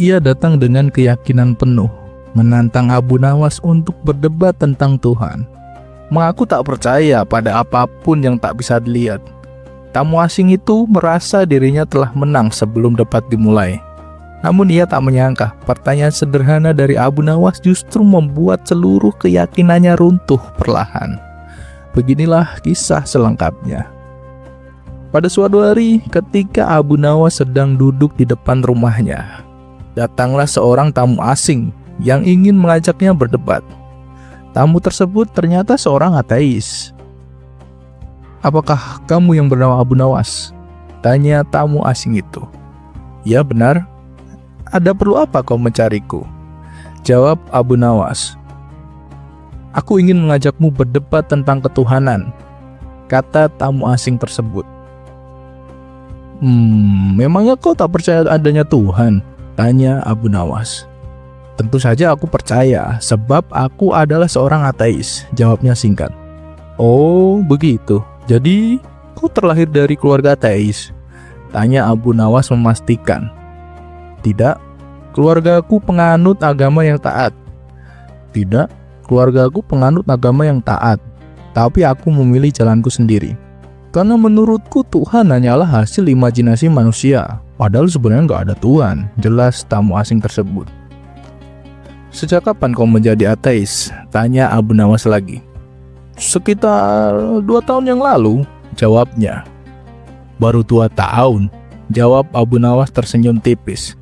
ia datang dengan keyakinan penuh, menantang Abu Nawas untuk berdebat tentang Tuhan. Mengaku tak percaya pada apapun yang tak bisa dilihat. Tamu asing itu merasa dirinya telah menang sebelum debat dimulai. Namun ia tak menyangka pertanyaan sederhana dari Abu Nawas justru membuat seluruh keyakinannya runtuh perlahan. Beginilah kisah selengkapnya. Pada suatu hari ketika Abu Nawas sedang duduk di depan rumahnya, datanglah seorang tamu asing yang ingin mengajaknya berdebat. Tamu tersebut ternyata seorang ateis. "Apakah kamu yang bernama Abu Nawas?" tanya tamu asing itu. "Ya benar. Ada perlu apa kau mencariku?" jawab Abu Nawas. "Aku ingin mengajakmu berdebat tentang ketuhanan," kata tamu asing tersebut. Memangnya kau tak percaya adanya Tuhan?" tanya Abu Nawas. "Tentu saja aku percaya, sebab aku adalah seorang ateis," jawabnya singkat. "Oh, begitu. Jadi, kau terlahir dari keluarga ateis?" tanya Abu Nawas memastikan. "Tidak, keluargaku penganut agama yang taat." "Tidak, keluargaku penganut agama yang taat, tapi aku memilih jalanku sendiri. Karena menurutku Tuhan hanyalah hasil imajinasi manusia, padahal sebenarnya nggak ada Tuhan," jelas tamu asing tersebut. "Sejak kapan kau menjadi ateis?" tanya Abu Nawas lagi. "Sekitar 2 tahun yang lalu," jawabnya. "Baru 2 tahun?" jawab Abu Nawas tersenyum tipis.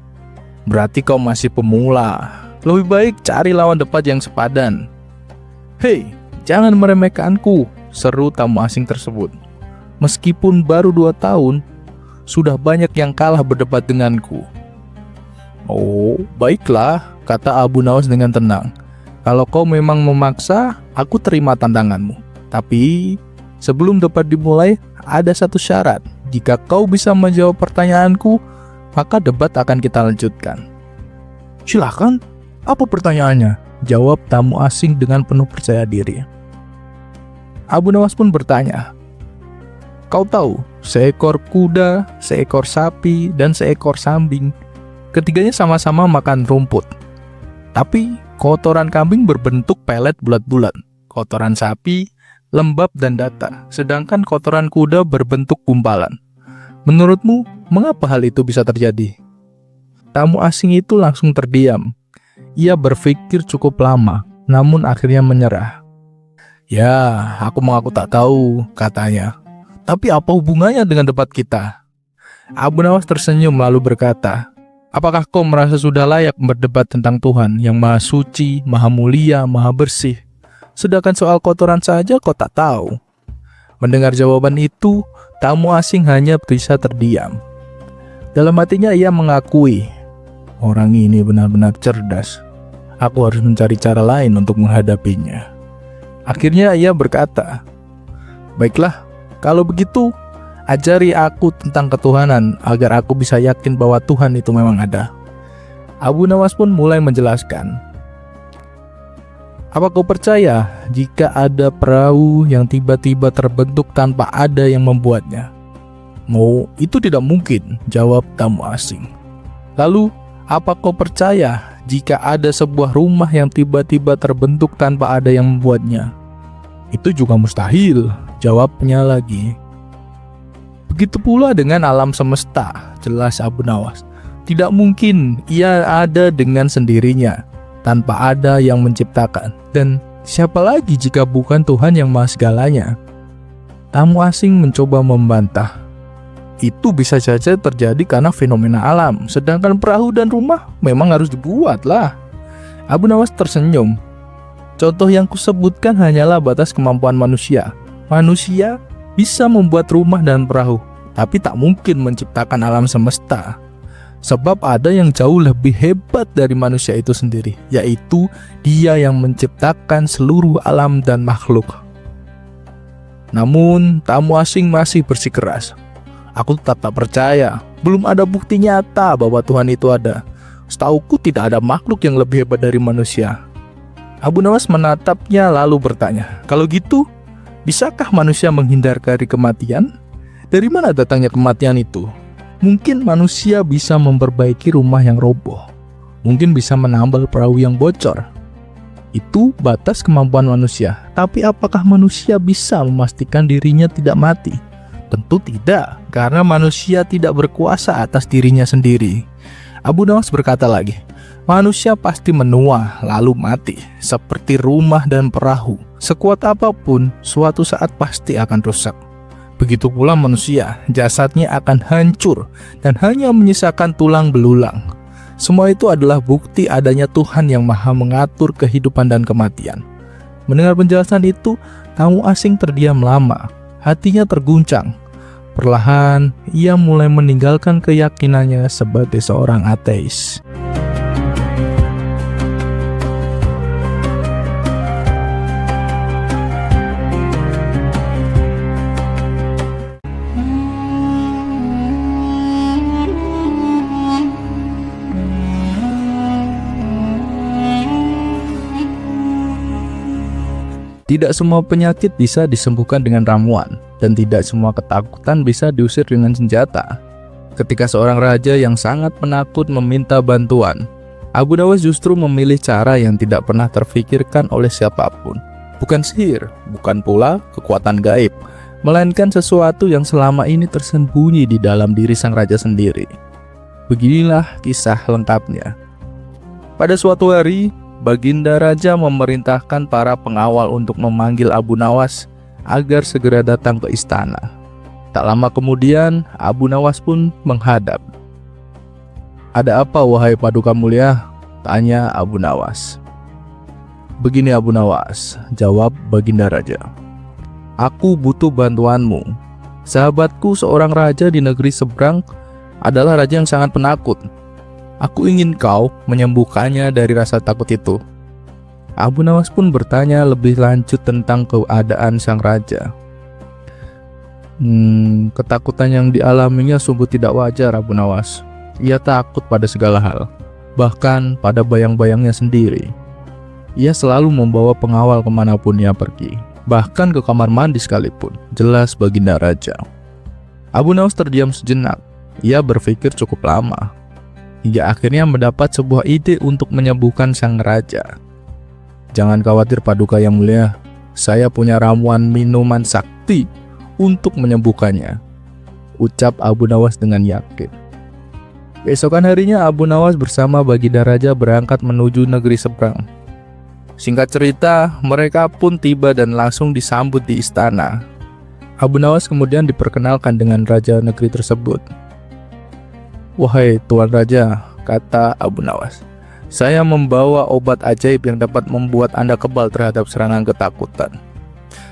"Berarti kau masih pemula. Lebih baik cari lawan debat yang sepadan." "Hei, jangan meremehkanku," seru tamu asing tersebut. "Meskipun baru 2 tahun, sudah banyak yang kalah berdebat denganku." "Oh, baiklah," kata Abu Nawas dengan tenang. "Kalau kau memang memaksa, aku terima tantanganmu. Tapi sebelum debat dimulai, ada satu syarat. Jika kau bisa menjawab pertanyaanku, maka debat akan kita lanjutkan." "Silakan, apa pertanyaannya?" jawab tamu asing dengan penuh percaya diri. Abu Nawas pun bertanya, "Kau tahu, seekor kuda, seekor sapi, dan seekor kambing, ketiganya sama-sama makan rumput. Tapi kotoran kambing berbentuk pelet bulat-bulat, kotoran sapi lembab dan datar, sedangkan kotoran kuda berbentuk gumpalan. Menurutmu, mengapa hal itu bisa terjadi?" Tamu asing itu langsung terdiam. Ia berpikir cukup lama, namun akhirnya menyerah. "Ya, aku mengaku tak tahu," katanya. "Tapi apa hubungannya dengan debat kita?" Abu Nawas tersenyum lalu berkata, "Apakah kau merasa sudah layak berdebat tentang Tuhan yang Maha Suci, Maha Mulia, Maha Bersih? Sedangkan soal kotoran saja kau tak tahu." Mendengar jawaban itu, tamu asing hanya bisa terdiam. Dalam hatinya ia mengakui, "Orang ini benar-benar cerdas. Aku harus mencari cara lain untuk menghadapinya." Akhirnya ia berkata, "Baiklah, kalau begitu, ajari aku tentang ketuhanan agar aku bisa yakin bahwa Tuhan itu memang ada." Abu Nawas pun mulai menjelaskan, "Apa kau percaya jika ada perahu yang tiba-tiba terbentuk tanpa ada yang membuatnya?" "Oh, itu tidak mungkin," jawab tamu asing. "Lalu, apa kau percaya jika ada sebuah rumah yang tiba-tiba terbentuk tanpa ada yang membuatnya?" "Itu juga mustahil," jawabnya lagi. "Begitu pula dengan alam semesta," jelas Abu Nawas. "Tidak mungkin ia ada dengan sendirinya, tanpa ada yang menciptakan. Dan siapa lagi jika bukan Tuhan yang Maha Segalanya?" Tamu asing mencoba membantah, "Itu bisa saja terjadi karena fenomena alam, sedangkan perahu dan rumah memang harus dibuat lah." Abu Nawas tersenyum. "Contoh yang kusebutkan hanyalah batas kemampuan manusia. Manusia bisa membuat rumah dan perahu, tapi tak mungkin menciptakan alam semesta. Sebab ada yang jauh lebih hebat dari manusia itu sendiri, yaitu Dia yang menciptakan seluruh alam dan makhluk." Namun tamu asing masih bersikeras, "Aku tetap tak percaya. Belum ada bukti nyata bahwa Tuhan itu ada. Setauku tidak ada makhluk yang lebih hebat dari manusia." Abu Nawas menatapnya lalu bertanya, "Kalau gitu, bisakah manusia menghindar dari kematian? Dari mana datangnya kematian itu? Mungkin manusia bisa memperbaiki rumah yang roboh. mungkin bisa menambal perahu yang bocor. Itu batas kemampuan manusia. Tapi apakah manusia bisa memastikan dirinya tidak mati? Tentu tidak, karena manusia tidak berkuasa atas dirinya sendiri. Abu Nawas berkata lagi, manusia pasti menua lalu mati, seperti rumah dan perahu. Sekuat apapun, suatu saat pasti akan rusak. Begitu pula manusia, jasadnya akan hancur dan hanya menyisakan tulang belulang. Semua itu adalah bukti adanya Tuhan yang Maha mengatur kehidupan dan kematian. Mendengar penjelasan itu, tamu asing terdiam lama, hatinya terguncang. Perlahan, ia mulai meninggalkan keyakinannya sebagai seorang ateis. Tidak semua penyakit bisa disembuhkan dengan ramuan, dan tidak semua ketakutan bisa diusir dengan senjata. Ketika seorang raja yang sangat penakut meminta bantuan, Abu Nawas justru memilih cara yang tidak pernah terfikirkan oleh siapapun. Bukan sihir, bukan pula kekuatan gaib, melainkan sesuatu yang selama ini tersembunyi di dalam diri sang raja sendiri. Beginilah kisah lengkapnya. Pada suatu hari, Baginda Raja memerintahkan para pengawal untuk memanggil Abu Nawas agar segera datang ke istana. Tak lama kemudian, Abu Nawas pun menghadap. "Ada apa, wahai Paduka Mulia?" tanya Abu Nawas. "Begini Abu Nawas," jawab Baginda Raja. "Aku butuh bantuanmu. Sahabatku seorang raja di negeri seberang adalah raja yang sangat penakut. Aku ingin kau menyembuhkannya dari rasa takut itu." Abu Nawas pun bertanya lebih lanjut tentang keadaan sang raja. Ketakutan yang dialaminya sungguh tidak wajar, Abu Nawas. Ia takut pada segala hal, bahkan pada bayang-bayangnya sendiri. Ia selalu membawa pengawal kemanapun ia pergi, bahkan ke kamar mandi sekalipun, jelas Baginda Raja. Abu Nawas terdiam sejenak. Ia berpikir cukup lama, hingga akhirnya mendapat sebuah ide untuk menyembuhkan sang raja. "Jangan khawatir Paduka yang mulia, saya punya ramuan minuman sakti untuk menyembuhkannya," ucap Abu Nawas dengan yakin. Keesokan harinya Abu Nawas bersama Baginda Raja berangkat menuju negeri seberang. Singkat cerita, mereka pun tiba dan langsung disambut di istana. Abu Nawas kemudian diperkenalkan dengan raja negeri tersebut. "Wahai Tuan Raja," kata Abu Nawas, "saya membawa obat ajaib yang dapat membuat Anda kebal terhadap serangan ketakutan."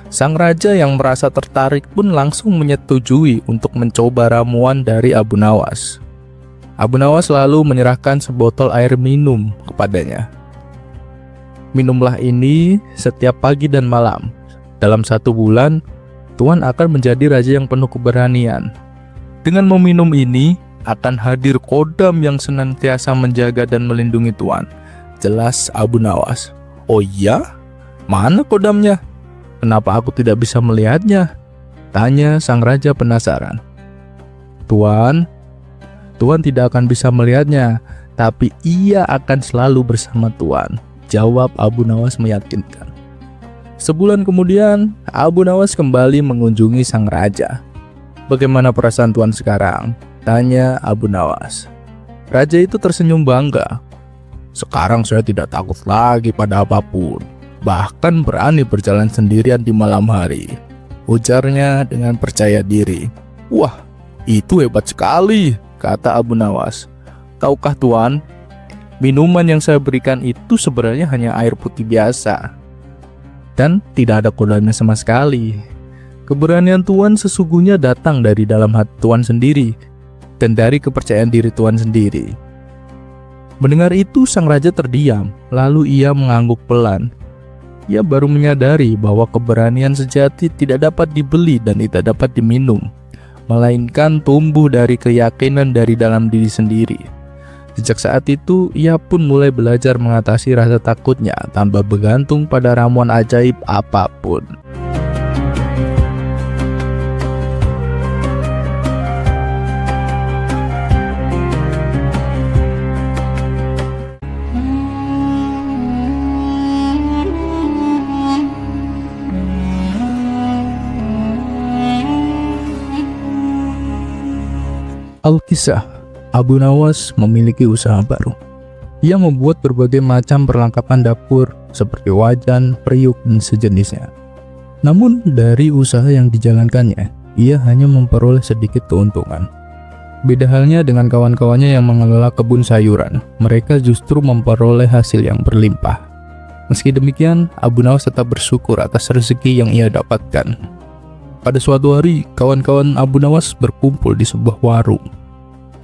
Sang raja yang merasa tertarik pun langsung menyetujui untuk mencoba ramuan dari Abu Nawas. Abu Nawas lalu menyerahkan sebotol air minum kepadanya. "Minumlah ini setiap pagi dan malam. Dalam 1 bulan, Tuan akan menjadi raja yang penuh keberanian. Dengan meminum ini, akan hadir kodam yang senantiasa menjaga dan melindungi Tuan," jelas Abu Nawas. "Oh iya? Mana kodamnya? Kenapa aku tidak bisa melihatnya?" tanya sang raja penasaran. Tuan tidak akan bisa melihatnya, tapi ia akan selalu bersama Tuan," jawab Abu Nawas meyakinkan. Sebulan kemudian, Abu Nawas kembali mengunjungi sang raja. "Bagaimana perasaan Tuan sekarang?" tanya Abu Nawas. Raja itu tersenyum bangga. "Sekarang saya tidak takut lagi pada apapun, bahkan berani berjalan sendirian di malam hari," ujarnya dengan percaya diri. "Wah, itu hebat sekali," kata Abu Nawas. "Tahukah Tuan, minuman yang saya berikan itu sebenarnya hanya air putih biasa, dan tidak ada kodamnya sama sekali. Keberanian Tuan sesungguhnya datang dari dalam hati Tuan sendiri, dan dari kepercayaan diri Tuan sendiri." Mendengar itu, sang raja terdiam, lalu ia mengangguk pelan. Ia baru menyadari bahwa keberanian sejati tidak dapat dibeli dan tidak dapat diminum, melainkan tumbuh dari keyakinan dari dalam diri sendiri. Sejak saat itu, ia pun mulai belajar mengatasi rasa takutnya tanpa bergantung pada ramuan ajaib apapun. Alkisah, Abu Nawas memiliki usaha baru. Ia membuat berbagai macam perlengkapan dapur seperti wajan, periuk, dan sejenisnya. Namun dari usaha yang dijalankannya, ia hanya memperoleh sedikit keuntungan. Beda halnya dengan kawan-kawannya yang mengelola kebun sayuran, mereka justru memperoleh hasil yang berlimpah. Meski demikian, Abu Nawas tetap bersyukur atas rezeki yang ia dapatkan. Pada suatu hari, kawan-kawan Abu Nawas berkumpul di sebuah warung,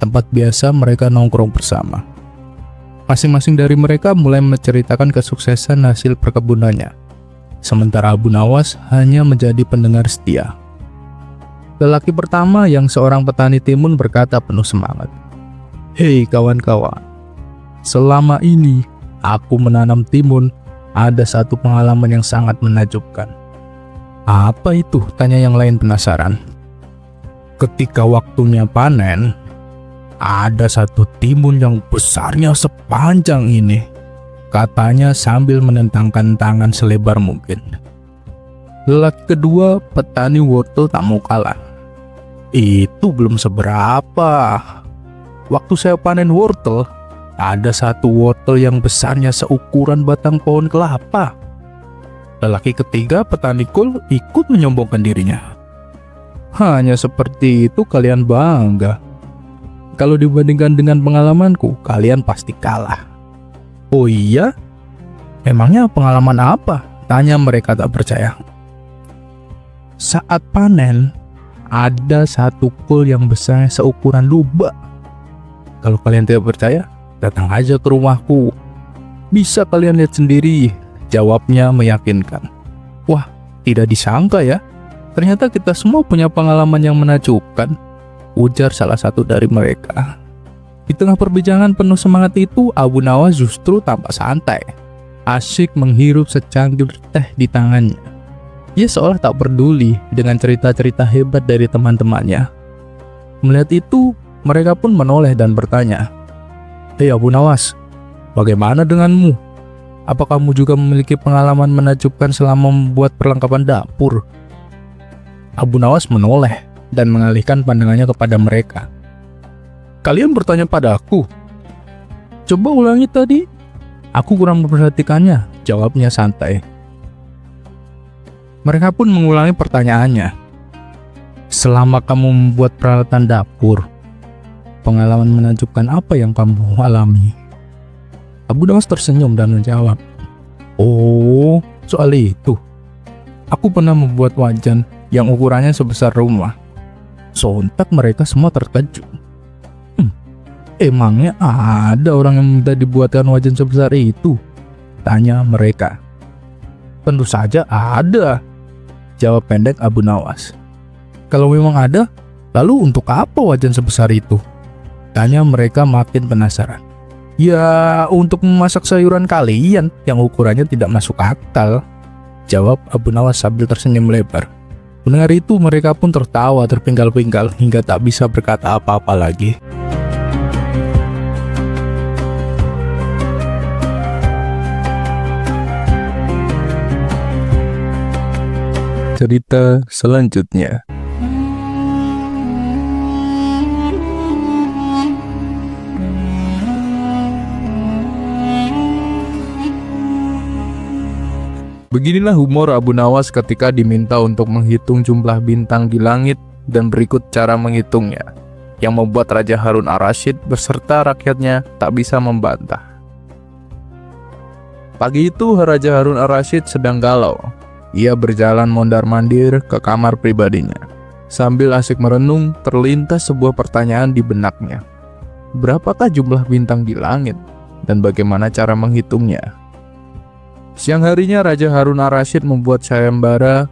tempat biasa mereka nongkrong bersama. Masing-masing dari mereka mulai menceritakan kesuksesan hasil perkebunannya, sementara Abu Nawas hanya menjadi pendengar setia. Lelaki pertama yang seorang petani timun berkata penuh semangat, "Hei kawan-kawan, selama ini aku menanam timun, ada satu pengalaman yang sangat menakjubkan." "Apa itu?" tanya yang lain penasaran. "Ketika waktunya panen, ada satu timun yang besarnya sepanjang ini," katanya sambil menentangkan tangan selebar mungkin. Lelaki kedua, petani wortel, tak mau kalah. "Itu belum seberapa. Waktu saya panen wortel, ada satu wortel yang besarnya seukuran batang pohon kelapa." Lelaki ketiga, petani kol, ikut menyombongkan dirinya. "Hanya seperti itu kalian bangga? Kalau dibandingkan dengan pengalamanku, kalian pasti kalah." "Oh iya? Emangnya pengalaman apa?" tanya mereka tak percaya. "Saat panen, ada satu kol yang besar seukuran lubak. Kalau kalian tidak percaya, datang aja ke rumahku. Bisa kalian lihat sendiri," jawabnya meyakinkan. Wah, tidak disangka ya. Ternyata kita semua punya pengalaman yang menakjubkan, ujar salah satu dari mereka. Di tengah perbincangan penuh semangat itu, Abu Nawas justru tampak santai, asyik menghirup secangkir teh di tangannya. Ia seolah tak peduli dengan cerita-cerita hebat dari teman-temannya. Melihat itu, mereka pun menoleh dan bertanya, "Hei Abu Nawas, bagaimana denganmu? Apa kamu juga memiliki pengalaman menakjubkan selama membuat perlengkapan dapur?" Abu Nawas menoleh dan mengalihkan pandangannya kepada mereka. "Kalian bertanya padaku? Coba ulangi tadi. Aku kurang memperhatikannya," jawabnya santai. Mereka pun mengulangi pertanyaannya. "Selama kamu membuat peralatan dapur, pengalaman menakjubkan apa yang kamu alami?" Abu Nawas tersenyum dan menjawab, "Oh, soal itu. Aku pernah membuat wajan yang ukurannya sebesar rumah." Sontak mereka semua terkejut. "Emangnya ada orang yang minta dibuatkan wajan sebesar itu?" tanya mereka. "Tentu saja ada," jawab pendek Abu Nawas. "Kalau memang ada, lalu untuk apa wajan sebesar itu?" tanya mereka makin penasaran. "Ya, untuk memasak sayuran kalian yang ukurannya tidak masuk akal," jawab Abu Nawas sambil tersenyum lebar. Mendengar itu, mereka pun tertawa terpinggal-pinggal hingga tak bisa berkata apa-apa lagi. Cerita selanjutnya. Beginilah humor Abu Nawas ketika diminta untuk menghitung jumlah bintang di langit, dan berikut cara menghitungnya, yang membuat Raja Harun Ar-Rasyid beserta rakyatnya tak bisa membantah. Pagi itu Raja Harun Ar-Rasyid sedang galau. Ia berjalan mondar-mandir ke kamar pribadinya. Sambil asik merenung, terlintas sebuah pertanyaan di benaknya. Berapakah jumlah bintang di langit, dan bagaimana cara menghitungnya? Siang harinya Raja Harun Ar-Rasyid membuat sayembara.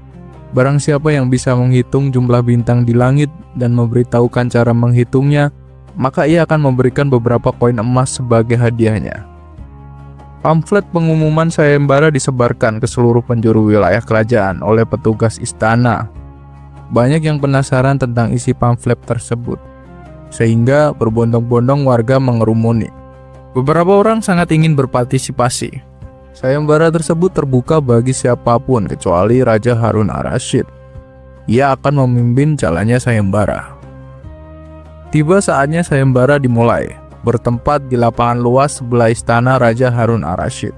Barang siapa yang bisa menghitung jumlah bintang di langit dan memberitahukan cara menghitungnya, maka ia akan memberikan beberapa koin emas sebagai hadiahnya. Pamflet pengumuman sayembara disebarkan ke seluruh penjuru wilayah kerajaan oleh petugas istana. Banyak yang penasaran tentang isi pamflet tersebut, sehingga berbondong-bondong warga mengerumuni. Beberapa orang sangat ingin berpartisipasi. Sayembara tersebut terbuka bagi siapapun kecuali Raja Harun Ar-Rasyid. Ia akan memimpin jalannya sayembara. Tiba saatnya sayembara dimulai, bertempat di lapangan luas sebelah istana Raja Harun ar-Rasyid.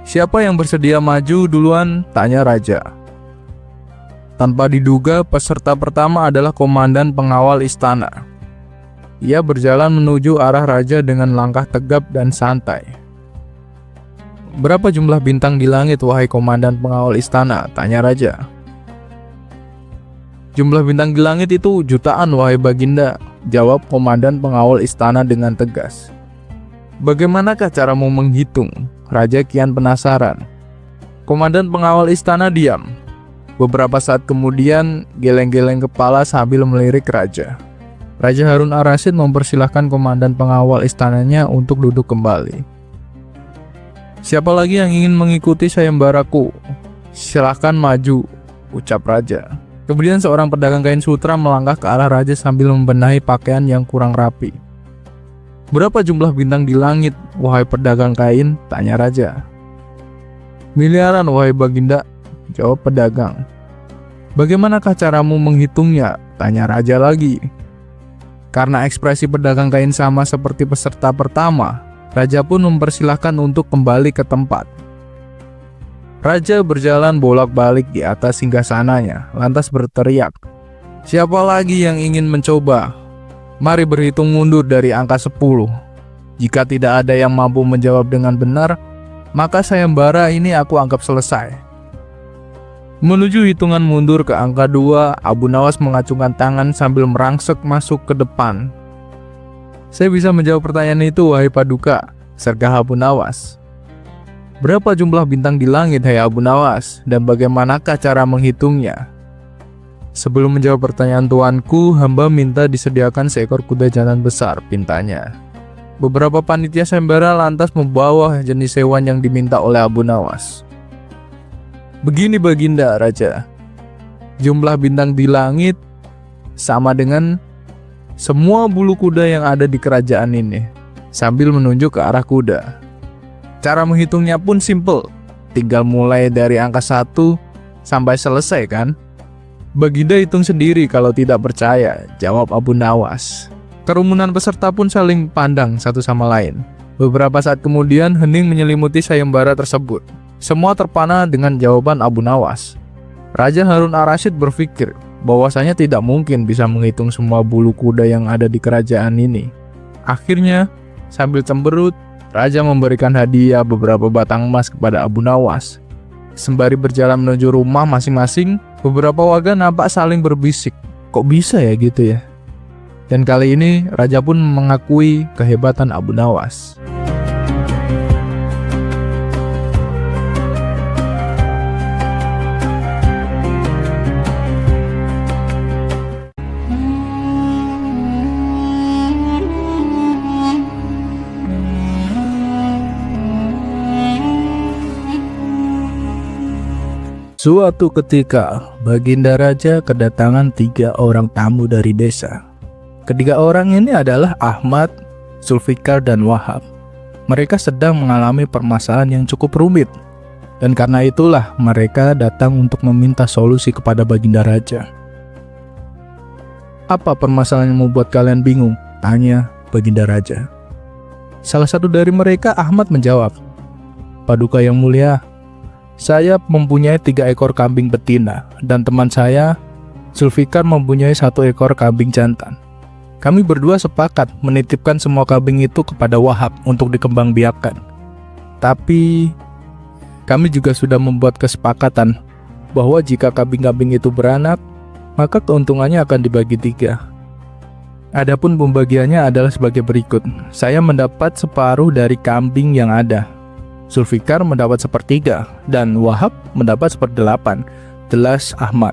"Siapa yang bersedia maju duluan?" tanya Raja. Tanpa diduga, peserta pertama adalah komandan pengawal istana. Ia berjalan menuju arah Raja dengan langkah tegap dan santai. "Berapa jumlah bintang di langit, wahai komandan pengawal istana?" tanya Raja. "Jumlah bintang di langit itu jutaan, wahai Baginda," jawab komandan pengawal istana dengan tegas. "Bagaimanakah caramu menghitung?" Raja kian penasaran. Komandan pengawal istana diam. Beberapa saat kemudian, geleng-geleng kepala sambil melirik Raja. Raja Harun ar-Rasyid mempersilahkan komandan pengawal istananya untuk duduk kembali. "Siapa lagi yang ingin mengikuti sayembaraku? Silahkan maju," ucap Raja. Kemudian seorang pedagang kain sutra melangkah ke arah Raja sambil membenahi pakaian yang kurang rapi. "Berapa jumlah bintang di langit, wahai pedagang kain?" tanya Raja. "Miliaran, wahai Baginda," jawab pedagang. "Bagaimanakah caramu menghitungnya?" tanya Raja lagi. Karena ekspresi pedagang kain sama seperti peserta pertama, Raja pun mempersilahkan untuk kembali ke tempat. Raja berjalan bolak-balik di atas singgasananya, lantas berteriak, "Siapa lagi yang ingin mencoba? Mari berhitung mundur dari angka 10. Jika tidak ada yang mampu menjawab dengan benar, maka sayembara ini aku anggap selesai." Menuju hitungan mundur ke angka 2, Abu Nawas mengacungkan tangan sambil merangsek masuk ke depan. "Saya bisa menjawab pertanyaan itu, wahai Paduka," sergah Abu Nawas. "Berapa jumlah bintang di langit, hai Abu Nawas, dan bagaimanakah cara menghitungnya?" "Sebelum menjawab pertanyaan tuanku, hamba minta disediakan seekor kuda jantan besar," pintanya. Beberapa panitia sayembara lantas membawa jenis hewan yang diminta oleh Abu Nawas. "Begini Baginda Raja, jumlah bintang di langit sama dengan semua bulu kuda yang ada di kerajaan ini," sambil menunjuk ke arah kuda. "Cara menghitungnya pun simple, tinggal mulai dari angka 1 sampai selesai kan?" "Baginda hitung sendiri kalau tidak percaya," jawab Abu Nawas. Kerumunan peserta pun saling pandang satu sama lain. Beberapa saat kemudian hening menyelimuti sayembara tersebut. Semua terpana dengan jawaban Abu Nawas. Raja Harun ar-Rasyid berpikir bahwasanya tidak mungkin bisa menghitung semua bulu kuda yang ada di kerajaan ini. Akhirnya, sambil cemberut, Raja memberikan hadiah beberapa batang emas kepada Abu Nawas. Sembari berjalan menuju rumah masing-masing, beberapa warga nampak saling berbisik, "Kok bisa ya gitu ya?" Dan kali ini Raja pun mengakui kehebatan Abu Nawas. Suatu ketika, Baginda Raja kedatangan 3 orang tamu dari desa. Ketiga orang ini adalah Ahmad, Zulfikar, dan Wahab. Mereka sedang mengalami permasalahan yang cukup rumit, dan karena itulah mereka datang untuk meminta solusi kepada Baginda Raja. "Apa permasalahan yang membuat kalian bingung?" tanya Baginda Raja. Salah satu dari mereka, Ahmad, menjawab, "Paduka yang mulia, saya mempunyai 3 ekor kambing betina, dan teman saya, Zulfikar, mempunyai 1 ekor kambing jantan. Kami berdua sepakat menitipkan semua kambing itu kepada Wahab untuk dikembangbiakkan. Tapi, kami juga sudah membuat kesepakatan bahwa jika kambing-kambing itu beranak, maka keuntungannya akan dibagi 3. Adapun pembagiannya adalah sebagai berikut. Saya mendapat separuh dari kambing yang ada. Zulfikar mendapat 1/3 dan Wahab mendapat 1/8, jelas Ahmad.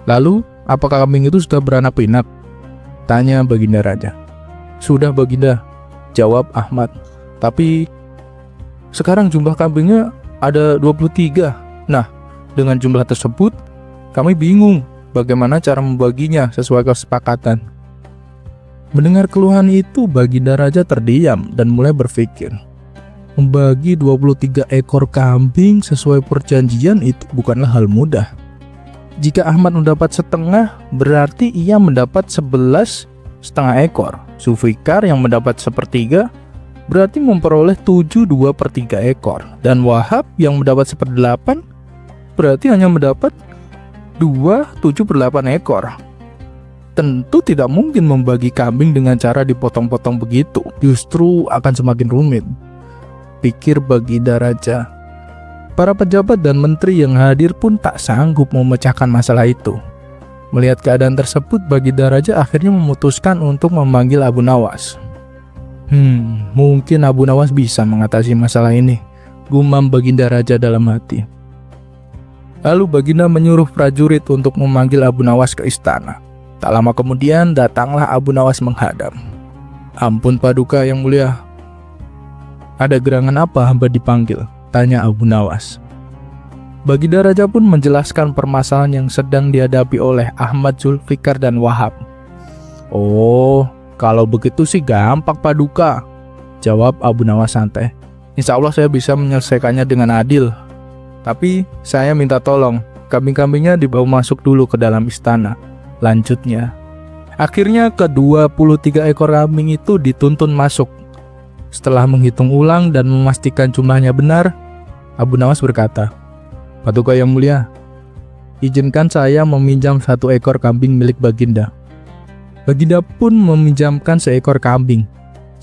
"Lalu, apakah kambing itu sudah beranak pinak?" tanya Baginda Raja. "Sudah Baginda," jawab Ahmad. "Tapi sekarang jumlah kambingnya ada 23. Nah, dengan jumlah tersebut, kami bingung bagaimana cara membaginya sesuai kesepakatan." Mendengar keluhan itu, Baginda Raja terdiam dan mulai berpikir. Membagi 23 ekor kambing sesuai perjanjian itu bukanlah hal mudah. Jika Ahmad mendapat setengah, berarti ia mendapat 11,5 ekor. Zulfikar yang mendapat sepertiga, berarti memperoleh 7/2/3 ekor. Dan Wahab yang mendapat 1/8, berarti hanya mendapat 2/7/8 ekor. Tentu tidak mungkin membagi kambing dengan cara dipotong-potong begitu. Justru akan semakin rumit, pikir Baginda Raja. Para pejabat dan menteri yang hadir pun tak sanggup memecahkan masalah itu. Melihat keadaan tersebut, Baginda Raja akhirnya memutuskan untuk memanggil Abu Nawas. Mungkin Abu Nawas bisa mengatasi masalah ini, gumam Baginda Raja dalam hati. Lalu Baginda menyuruh prajurit untuk memanggil Abu Nawas ke istana. Tak lama kemudian datanglah Abu Nawas menghadap. Ampun Paduka yang mulia. Ada gerangan apa hamba dipanggil? Tanya Abu Nawas. Baginda Raja pun menjelaskan permasalahan yang sedang dihadapi oleh Ahmad, Zulfikar, dan Wahab. Oh, kalau begitu sih gampang Paduka, jawab Abu Nawas santai. Insya Allah saya bisa menyelesaikannya dengan adil. Tapi saya minta tolong, kambing-kambingnya dibawa masuk dulu ke dalam istana. Lanjutnya, akhirnya ke-23 ekor kambing itu dituntun masuk. Setelah menghitung ulang dan memastikan jumlahnya benar, Abu Nawas berkata, Paduka yang mulia, izinkan saya meminjam 1 ekor kambing milik Baginda. Baginda pun meminjamkan seekor kambing,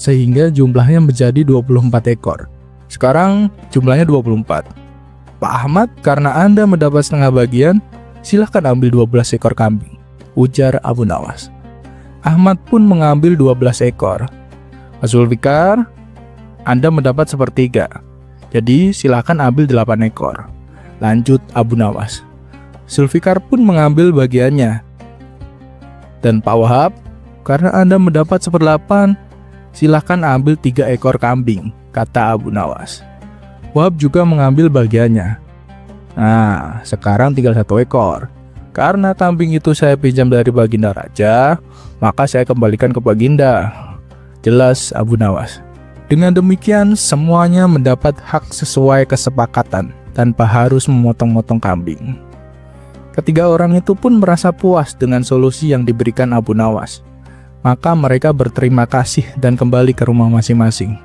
sehingga jumlahnya menjadi 24 ekor. Sekarang jumlahnya 24. Pak Ahmad, karena Anda mendapat setengah bagian, silahkan ambil 12 ekor kambing, ujar Abu Nawas. Ahmad pun mengambil 12 ekor. Zulfikar, Anda mendapat sepertiga, jadi silakan ambil 8 ekor. Lanjut Abu Nawas. Zulfikar pun mengambil bagiannya. Dan Pak Wahab, karena Anda mendapat 1/8, silakan ambil 3 ekor kambing, kata Abu Nawas. Wahab juga mengambil bagiannya. Nah, sekarang tinggal 1 ekor. Karena kambing itu saya pinjam dari Baginda Raja, maka saya kembalikan ke Baginda, jelas Abu Nawas. Dengan demikian, semuanya mendapat hak sesuai kesepakatan tanpa harus memotong-motong kambing. Ketiga orang itu pun merasa puas dengan solusi yang diberikan Abu Nawas. Maka mereka berterima kasih dan kembali ke rumah masing-masing.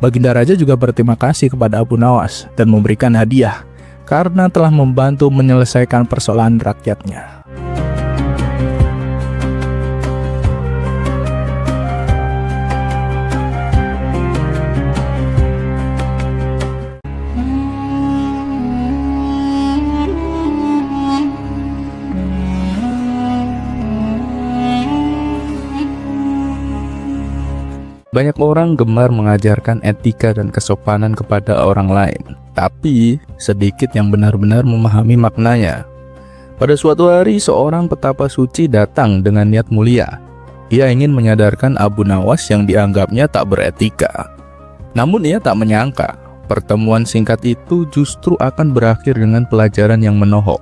Baginda Raja juga berterima kasih kepada Abu Nawas dan memberikan hadiah karena telah membantu menyelesaikan persoalan rakyatnya. Banyak orang gemar mengajarkan etika dan kesopanan kepada orang lain, tapi sedikit yang benar-benar memahami maknanya. Pada suatu hari, seorang petapa suci datang dengan niat mulia. Ia ingin menyadarkan Abu Nawas yang dianggapnya tak beretika. Namun ia tak menyangka, pertemuan singkat itu justru akan berakhir dengan pelajaran yang menohok.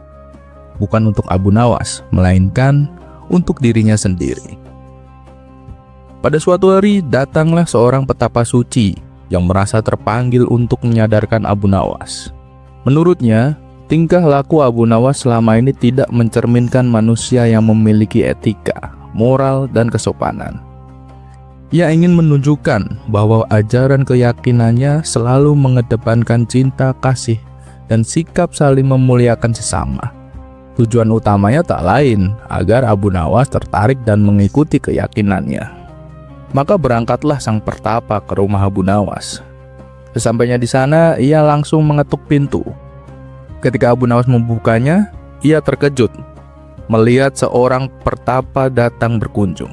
Bukan untuk Abu Nawas, melainkan untuk dirinya sendiri. Pada suatu hari, datanglah seorang petapa suci yang merasa terpanggil untuk menyadarkan Abu Nawas. Menurutnya, tingkah laku Abu Nawas selama ini tidak mencerminkan manusia yang memiliki etika, moral, dan kesopanan. Ia ingin menunjukkan bahwa ajaran keyakinannya selalu mengedepankan cinta, kasih, dan sikap saling memuliakan sesama. Tujuan utamanya tak lain agar Abu Nawas tertarik dan mengikuti keyakinannya. Maka berangkatlah sang pertapa ke rumah Abu Nawas. Sesampainya di sana, ia langsung mengetuk pintu. Ketika Abu Nawas membukanya, ia terkejut melihat seorang pertapa datang berkunjung.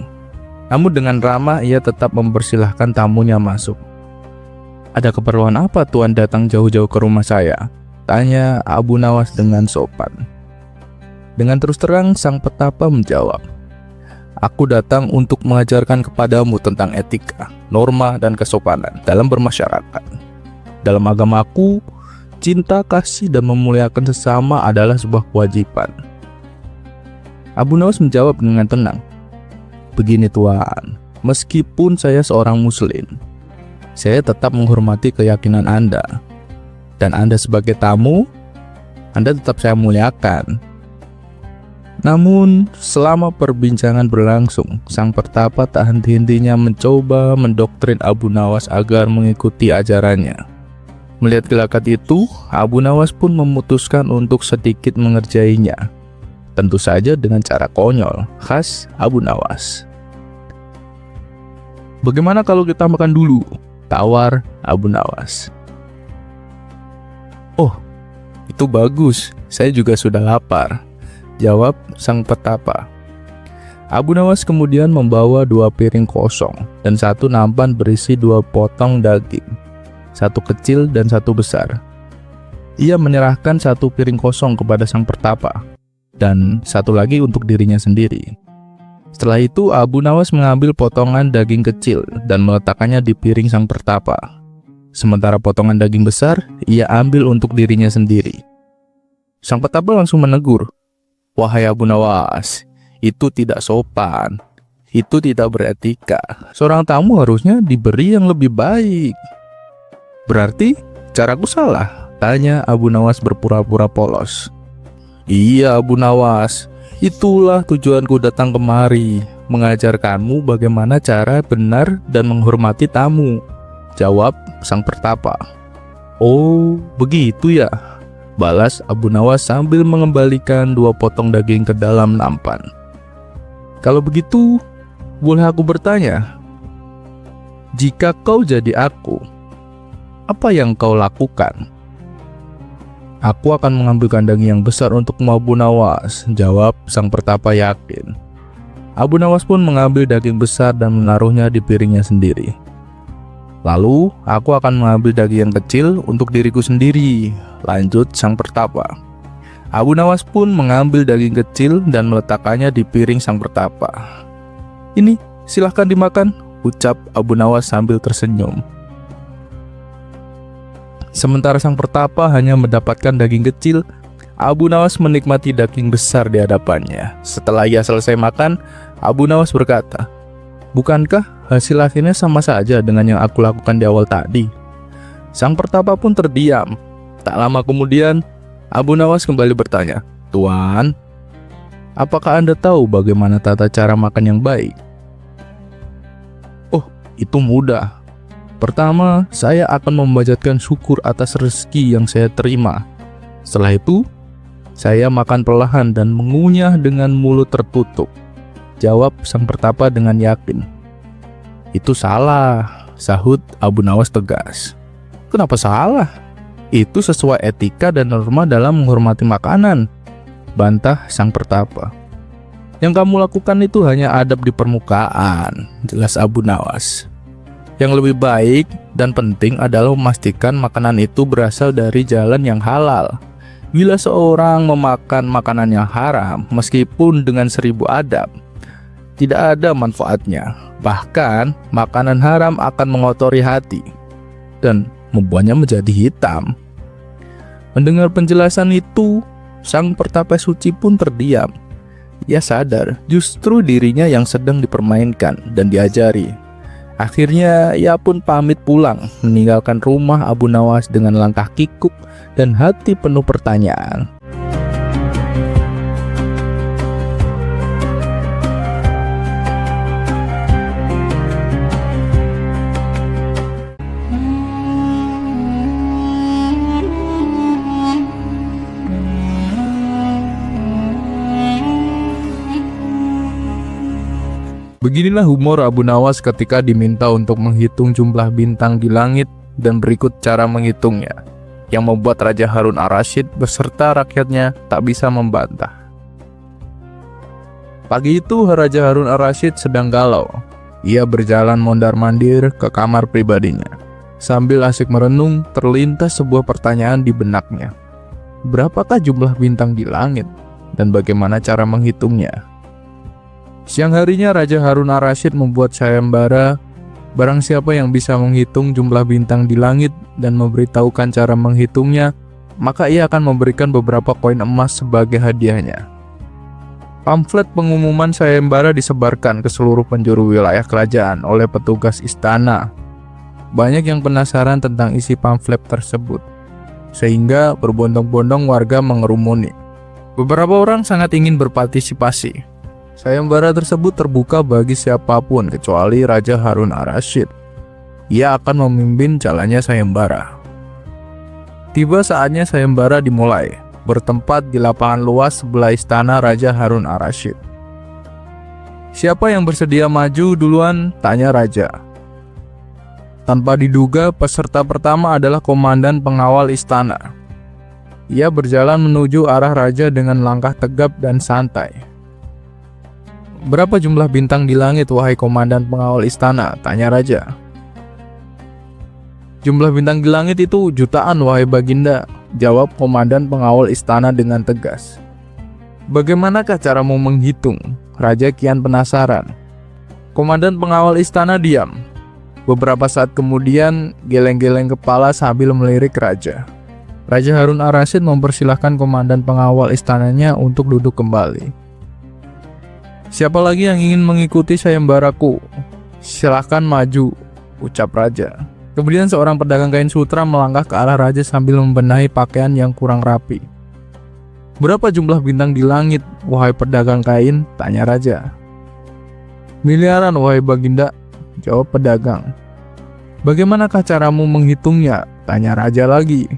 Namun dengan ramah, ia tetap mempersilahkan tamunya masuk. Ada keperluan apa Tuan datang jauh-jauh ke rumah saya? Tanya Abu Nawas dengan sopan. Dengan terus terang, sang petapa menjawab, Aku datang untuk mengajarkan kepadamu tentang etika, norma, dan kesopanan dalam bermasyarakat. Dalam agamaku, cinta, kasih, dan memuliakan sesama adalah sebuah kewajiban. Abu Nawas menjawab dengan tenang, Begini Tuan, meskipun saya seorang muslim, saya tetap menghormati keyakinan Anda. Dan Anda sebagai tamu, Anda tetap saya muliakan. Namun, selama perbincangan berlangsung, sang pertapa tak henti-hentinya mencoba mendoktrin Abu Nawas agar mengikuti ajarannya. Melihat gelagat itu, Abu Nawas pun memutuskan untuk sedikit mengerjainya. Tentu saja dengan cara konyol, khas Abu Nawas. "Bagaimana kalau kita makan dulu?" tawar Abu Nawas. "Oh, itu bagus, saya juga sudah lapar," jawab sang petapa. Abu Nawas kemudian membawa 2 piring kosong dan 1 nampan berisi 2 potong daging, 1 kecil dan 1 besar. Ia menyerahkan 1 piring kosong kepada sang pertapa dan 1 lagi untuk dirinya sendiri. Setelah itu Abu Nawas mengambil potongan daging kecil dan meletakkannya di piring sang pertapa. Sementara potongan daging besar ia ambil untuk dirinya sendiri. Sang petapa langsung menegur, "Wahai Abu Nawas, itu tidak sopan. Itu tidak beretika. Seorang tamu harusnya diberi yang lebih baik." "Berarti caraku salah?" tanya Abu Nawas berpura-pura polos. "Iya Abu Nawas, itulah tujuanku datang kemari, mengajarkanmu bagaimana cara benar dan menghormati tamu," jawab sang pertapa. "Oh, begitu ya," balas Abu Nawas sambil mengembalikan 2 potong daging ke dalam nampan. "Kalau begitu, boleh aku bertanya? Jika kau jadi aku, apa yang kau lakukan?" "Aku akan mengambil daging yang besar untukmu Abu Nawas," jawab sang pertapa yakin. Abu Nawas pun mengambil daging besar dan menaruhnya di piringnya sendiri. "Lalu, aku akan mengambil daging yang kecil untuk diriku sendiri," lanjut sang pertapa. Abu Nawas pun mengambil daging kecil dan meletakkannya di piring sang pertapa. "Ini, silahkan dimakan," ucap Abu Nawas sambil tersenyum. Sementara sang pertapa hanya mendapatkan daging kecil, Abu Nawas menikmati daging besar di hadapannya. Setelah ia selesai makan, Abu Nawas berkata, "Bukankah hasil akhirnya sama saja dengan yang aku lakukan di awal tadi?" Sang pertapa pun terdiam. Tak lama kemudian, Abu Nawas kembali bertanya, "Tuan, apakah Anda tahu bagaimana tata cara makan yang baik?" "Oh, itu mudah. Pertama, saya akan memanjatkan syukur atas rezeki yang saya terima. Setelah itu, saya makan perlahan dan mengunyah dengan mulut tertutup," jawab sang pertapa dengan yakin. "Itu salah," sahut Abu Nawas tegas. "Kenapa salah? Itu sesuai etika dan norma dalam menghormati makanan," bantah sang pertapa. "Yang kamu lakukan itu hanya adab di permukaan," jelas Abu Nawas. "Yang lebih baik dan penting adalah memastikan makanan itu berasal dari jalan yang halal. Bila seorang memakan makanan yang haram, meskipun dengan 1000 adab, tidak ada manfaatnya. Bahkan, makanan haram akan mengotori hati dan membuatnya menjadi hitam." Mendengar penjelasan itu, sang pertapa suci pun terdiam. Ia sadar justru dirinya yang sedang dipermainkan dan diajari. Akhirnya ia pun pamit pulang, meninggalkan rumah Abu Nawas dengan langkah kikuk dan hati penuh pertanyaan. Beginilah humor Abu Nawas ketika diminta untuk menghitung jumlah bintang di langit dan berikut cara menghitungnya, yang membuat Raja Harun Ar-Rasyid beserta rakyatnya tak bisa membantah. Pagi itu Raja Harun Ar-Rasyid sedang galau. Ia berjalan mondar-mandir ke kamar pribadinya. Sambil asik merenung, terlintas sebuah pertanyaan di benaknya. Berapakah jumlah bintang di langit dan bagaimana cara menghitungnya? Siang harinya Raja Harun Ar-Rasyid membuat sayembara. Barang siapa yang bisa menghitung jumlah bintang di langit dan memberitahukan cara menghitungnya, maka ia akan memberikan beberapa koin emas sebagai hadiahnya. Pamflet pengumuman sayembara disebarkan ke seluruh penjuru wilayah kerajaan oleh petugas istana. Banyak yang penasaran tentang isi pamflet tersebut, sehingga berbondong-bondong warga mengerumuni. Beberapa orang sangat ingin berpartisipasi. Sayembara tersebut terbuka bagi siapapun kecuali Raja Harun ar-Rasyid. Ia akan memimpin jalannya sayembara. Tiba saatnya sayembara dimulai, bertempat di lapangan luas sebelah istana Raja Harun ar-Rasyid. Siapa yang bersedia maju duluan? Tanya Raja. Tanpa diduga, peserta pertama adalah komandan pengawal istana. Ia berjalan menuju arah Raja dengan langkah tegap dan santai. Berapa jumlah bintang di langit, wahai komandan pengawal istana? Tanya Raja. Jumlah bintang di langit itu jutaan, wahai Baginda, jawab komandan pengawal istana dengan tegas. Bagaimanakah caramu menghitung? Raja kian penasaran. Komandan pengawal istana diam. Beberapa saat kemudian, geleng-geleng kepala sambil melirik Raja. Raja Harun ar-Rasyid mempersilahkan komandan pengawal istananya untuk duduk kembali. Siapa lagi yang ingin mengikuti sayembaraku? Silahkan maju, ucap Raja. Kemudian seorang pedagang kain sutra melangkah ke arah Raja sambil membenahi pakaian yang kurang rapi. Berapa jumlah bintang di langit, wahai pedagang kain? Tanya Raja. Miliaran, wahai Baginda, jawab pedagang. Bagaimanakah caramu menghitungnya? Tanya Raja lagi.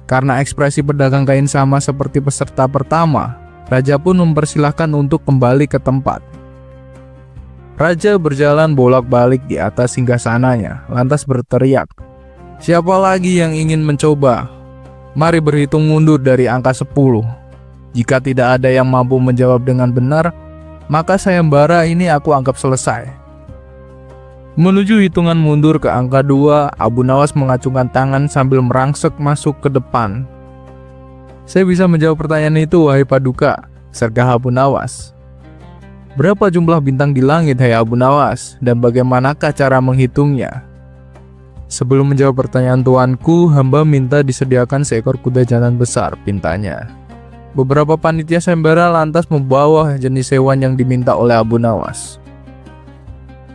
Karena ekspresi pedagang kain sama seperti peserta pertama, Raja pun mempersilahkan untuk kembali ke tempat. Raja berjalan bolak-balik di atas singgasananya, lantas berteriak, "Siapa lagi yang ingin mencoba? Mari berhitung mundur dari angka 10. Jika tidak ada yang mampu menjawab dengan benar, maka sayembara ini aku anggap selesai." Menuju hitungan mundur ke angka 2, Abu Nawas mengacungkan tangan sambil merangsek masuk ke depan. Saya bisa menjawab pertanyaan itu, wahai Paduka, sergah Abu Nawas. Berapa jumlah bintang di langit, hai Abu Nawas, dan bagaimanakah cara menghitungnya? Sebelum menjawab pertanyaan tuanku, hamba minta disediakan seekor kuda jantan besar, pintanya. Beberapa panitia sayembara lantas membawa jenis hewan yang diminta oleh Abu Nawas.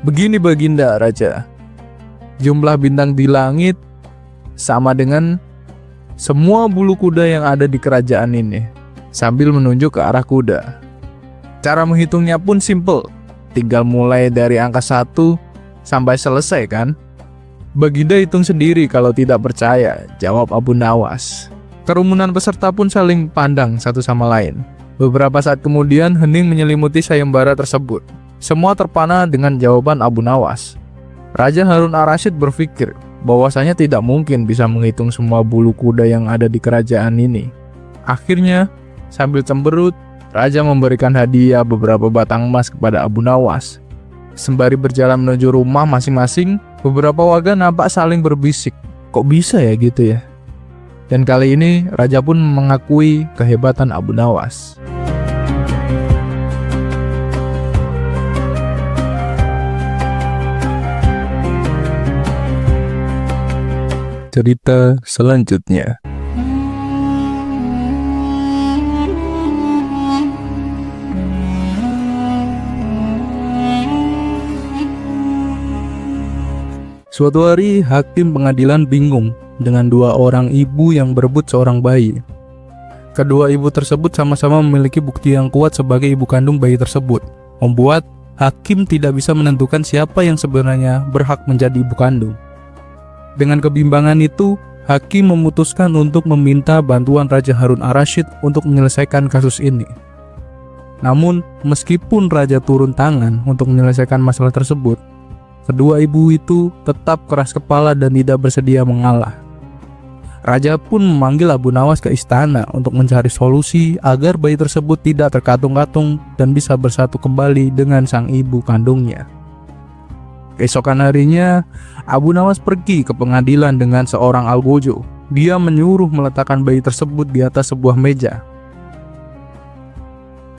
Begini Baginda, Raja. Jumlah bintang di langit sama dengan semua bulu kuda yang ada di kerajaan ini, sambil menunjuk ke arah kuda. Cara menghitungnya pun simple, tinggal mulai dari angka 1 sampai selesai kan? Baginda hitung sendiri kalau tidak percaya, jawab Abu Nawas. Kerumunan peserta pun saling pandang satu sama lain. Beberapa saat kemudian hening menyelimuti sayembara tersebut. Semua terpana dengan jawaban Abu Nawas. Raja Harun ar-Rasyid berpikir bahwasanya tidak mungkin bisa menghitung semua bulu kuda yang ada di kerajaan ini. Akhirnya, sambil cemberut, Raja memberikan hadiah beberapa batang emas kepada Abu Nawas. Sembari berjalan menuju rumah masing-masing, beberapa warga nampak saling berbisik, kok bisa ya gitu ya? Dan kali ini, Raja pun mengakui kehebatan Abu Nawas. Cerita selanjutnya. Suatu hari, hakim pengadilan bingung dengan dua orang ibu yang berebut seorang bayi. Kedua ibu tersebut sama-sama memiliki bukti yang kuat sebagai ibu kandung bayi tersebut, membuat hakim tidak bisa menentukan siapa yang sebenarnya berhak menjadi ibu kandung. Dengan kebimbangan itu, hakim memutuskan untuk meminta bantuan Raja Harun ar-Rasyid untuk menyelesaikan kasus ini. Namun, meskipun Raja turun tangan untuk menyelesaikan masalah tersebut, kedua ibu itu tetap keras kepala dan tidak bersedia mengalah. Raja pun memanggil Abu Nawas ke istana untuk mencari solusi agar bayi tersebut tidak terkatung-katung dan bisa bersatu kembali dengan sang ibu kandungnya. Keesokan harinya, Abu Nawas pergi ke pengadilan dengan seorang algojo. Dia menyuruh meletakkan bayi tersebut di atas sebuah meja.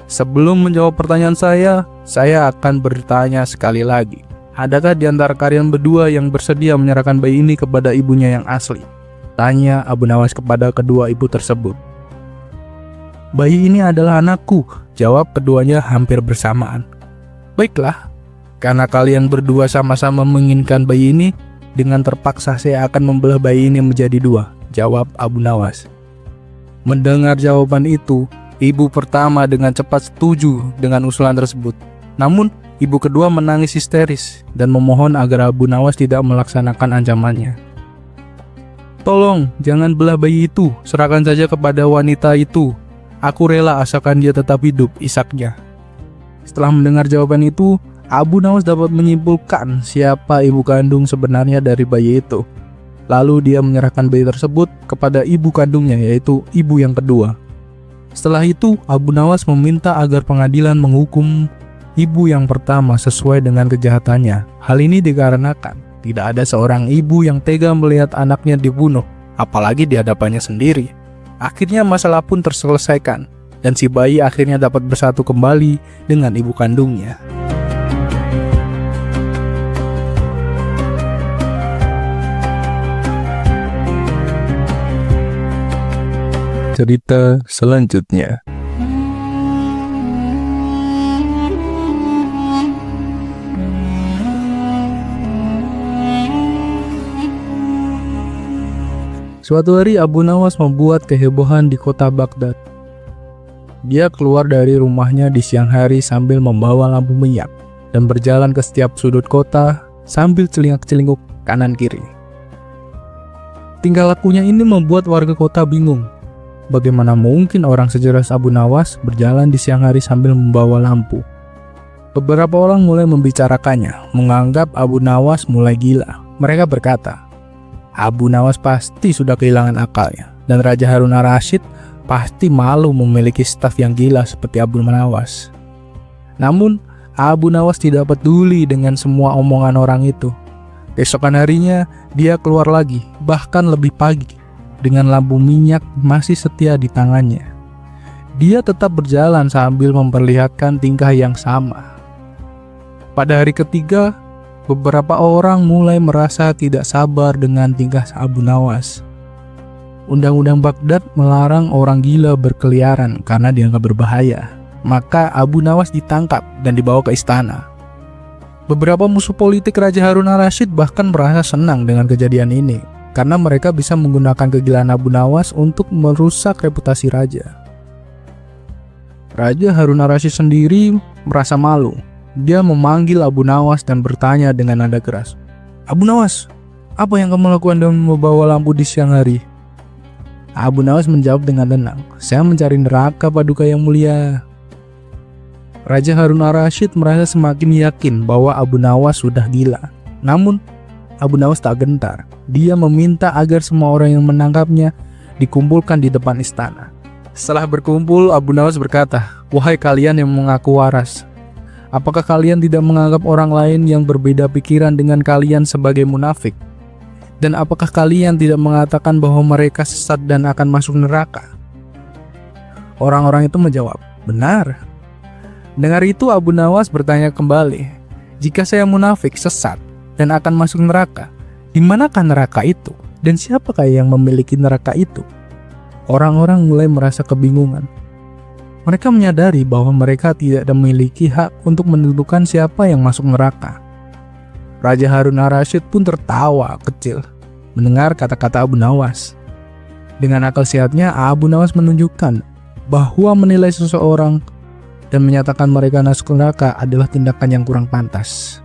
Sebelum menjawab pertanyaan saya akan bertanya sekali lagi. Adakah di antara kalian berdua yang bersedia menyerahkan bayi ini kepada ibunya yang asli? Tanya Abu Nawas kepada kedua ibu tersebut. Bayi ini adalah anakku, jawab keduanya hampir bersamaan. Baiklah. Karena kalian berdua sama-sama menginginkan bayi ini, dengan terpaksa saya akan membelah bayi ini menjadi dua, jawab Abu Nawas. Mendengar jawaban itu, Ibu pertama dengan cepat setuju dengan usulan tersebut. Namun, ibu kedua menangis histeris dan memohon agar Abu Nawas tidak melaksanakan ancamannya. "Tolong, jangan belah bayi itu, serahkan saja kepada wanita itu. Aku rela asalkan dia tetap hidup," isaknya. Setelah mendengar jawaban itu, Abu Nawas dapat menyimpulkan siapa ibu kandung sebenarnya dari bayi itu. Lalu dia menyerahkan bayi tersebut kepada ibu kandungnya, yaitu ibu yang kedua. Setelah itu, Abu Nawas meminta agar pengadilan menghukum ibu yang pertama sesuai dengan kejahatannya. Hal ini dikarenakan tidak ada seorang ibu yang tega melihat anaknya dibunuh, apalagi di hadapannya sendiri. Akhirnya masalah pun terselesaikan, dan si bayi akhirnya dapat bersatu kembali dengan ibu kandungnya. Cerita selanjutnya. Suatu hari Abu Nawas membuat kehebohan di kota Baghdad. Dia keluar dari rumahnya di siang hari sambil membawa lampu minyak dan berjalan ke setiap sudut kota sambil celingak-celinguk kanan kiri. Tingkah lakunya ini membuat warga kota bingung. Bagaimana mungkin orang sejelas Abu Nawas berjalan di siang hari sambil membawa lampu? Beberapa orang mulai membicarakannya, menganggap Abu Nawas mulai gila. Mereka berkata, Abu Nawas pasti sudah kehilangan akalnya, dan Raja Harun ar-Rasyid pasti malu memiliki staf yang gila seperti Abu Nawas. Namun, Abu Nawas tidak peduli dengan semua omongan orang itu. Keesokan harinya, dia keluar lagi, bahkan lebih pagi, dengan lampu minyak masih setia di tangannya. Dia tetap berjalan sambil memperlihatkan tingkah yang sama. Pada hari ketiga, beberapa orang mulai merasa tidak sabar dengan tingkah Abu Nawas. Undang-undang Baghdad melarang orang gila berkeliaran karena dianggap berbahaya. Maka Abu Nawas ditangkap dan dibawa ke istana. Beberapa musuh politik Raja Harun ar-Rasyid bahkan merasa senang dengan kejadian ini, karena mereka bisa menggunakan kegilaan Abu Nawas untuk merusak reputasi raja. Raja Harun ar-Rasyid sendiri merasa malu. Dia memanggil Abu Nawas dan bertanya dengan nada keras, "Abu Nawas, apa yang kamu lakukan dengan membawa lampu di siang hari?" Abu Nawas menjawab dengan tenang, "Saya mencari neraka paduka yang mulia." Raja Harun ar-Rasyid merasa semakin yakin bahwa Abu Nawas sudah gila. Namun, Abu Nawas tak gentar. Dia meminta agar semua orang yang menangkapnya dikumpulkan di depan istana. Setelah berkumpul, Abu Nawas berkata, "Wahai kalian yang mengaku waras, apakah kalian tidak menganggap orang lain yang berbeda pikiran dengan kalian sebagai munafik? Dan apakah kalian tidak mengatakan bahwa mereka sesat dan akan masuk neraka?" Orang-orang itu menjawab, "Benar." Dengar itu, Abu Nawas bertanya kembali, "Jika saya munafik, sesat, dan akan masuk neraka, di manakah neraka itu? Dan siapakah yang memiliki neraka itu?" Orang-orang mulai merasa kebingungan. Mereka menyadari bahwa mereka tidak memiliki hak untuk menentukan siapa yang masuk neraka. Raja Harun ar-Rasyid pun tertawa kecil mendengar kata-kata Abu Nawas. Dengan akal sehatnya, Abu Nawas menunjukkan bahwa menilai seseorang dan menyatakan mereka masuk neraka adalah tindakan yang kurang pantas.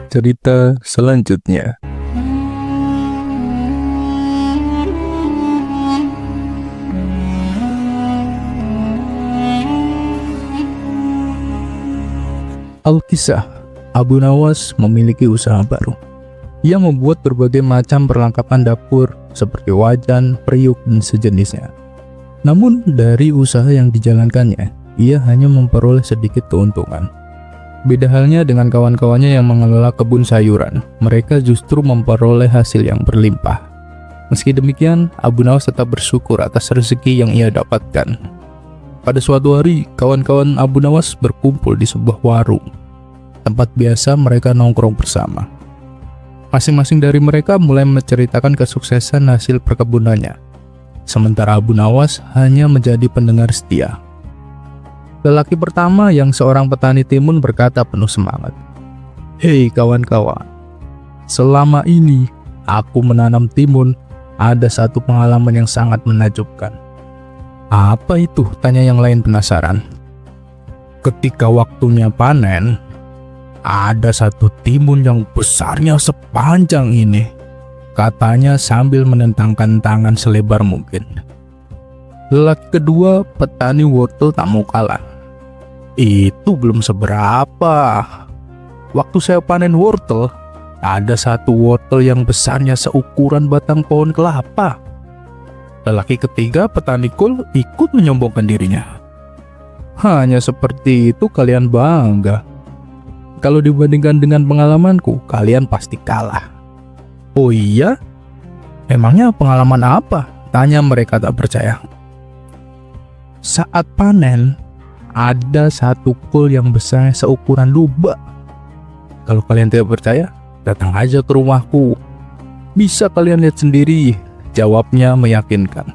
Cerita selanjutnya. Alkisah, Abu Nawas memiliki usaha baru. Ia membuat berbagai macam perlengkapan dapur seperti wajan, periuk, dan sejenisnya. Namun dari usaha yang dijalankannya, ia hanya memperoleh sedikit keuntungan. Beda halnya dengan kawan-kawannya yang mengelola kebun sayuran, mereka justru memperoleh hasil yang berlimpah. Meski demikian, Abu Nawas tetap bersyukur atas rezeki yang ia dapatkan. Pada suatu hari, kawan-kawan Abu Nawas berkumpul di sebuah warung, tempat biasa mereka nongkrong bersama. Masing-masing dari mereka mulai menceritakan kesuksesan hasil perkebunannya, sementara Abu Nawas hanya menjadi pendengar setia. Lelaki pertama yang seorang petani timun berkata penuh semangat, Hei kawan-kawan, selama ini aku menanam timun. Ada satu pengalaman yang sangat menakjubkan. Apa itu? Tanya yang lain penasaran. Ketika waktunya panen, ada satu timun yang besarnya sepanjang ini, katanya sambil menentangkan tangan selebar mungkin. Lelaki kedua, petani wortel, tak mau kalah. Itu belum seberapa. Waktu saya panen wortel, ada satu wortel yang besarnya seukuran batang pohon kelapa. Lelaki ketiga, petani kol, ikut menyombongkan dirinya. Hanya seperti itu kalian bangga. Kalau dibandingkan dengan pengalamanku, kalian pasti kalah. Oh iya? Emangnya pengalaman apa? Tanya mereka tak percaya. Saat panen, ada satu kol yang besarnya seukuran lubak. Kalau kalian tidak percaya, datang aja ke rumahku. Bisa kalian lihat sendiri. Jawabnya meyakinkan.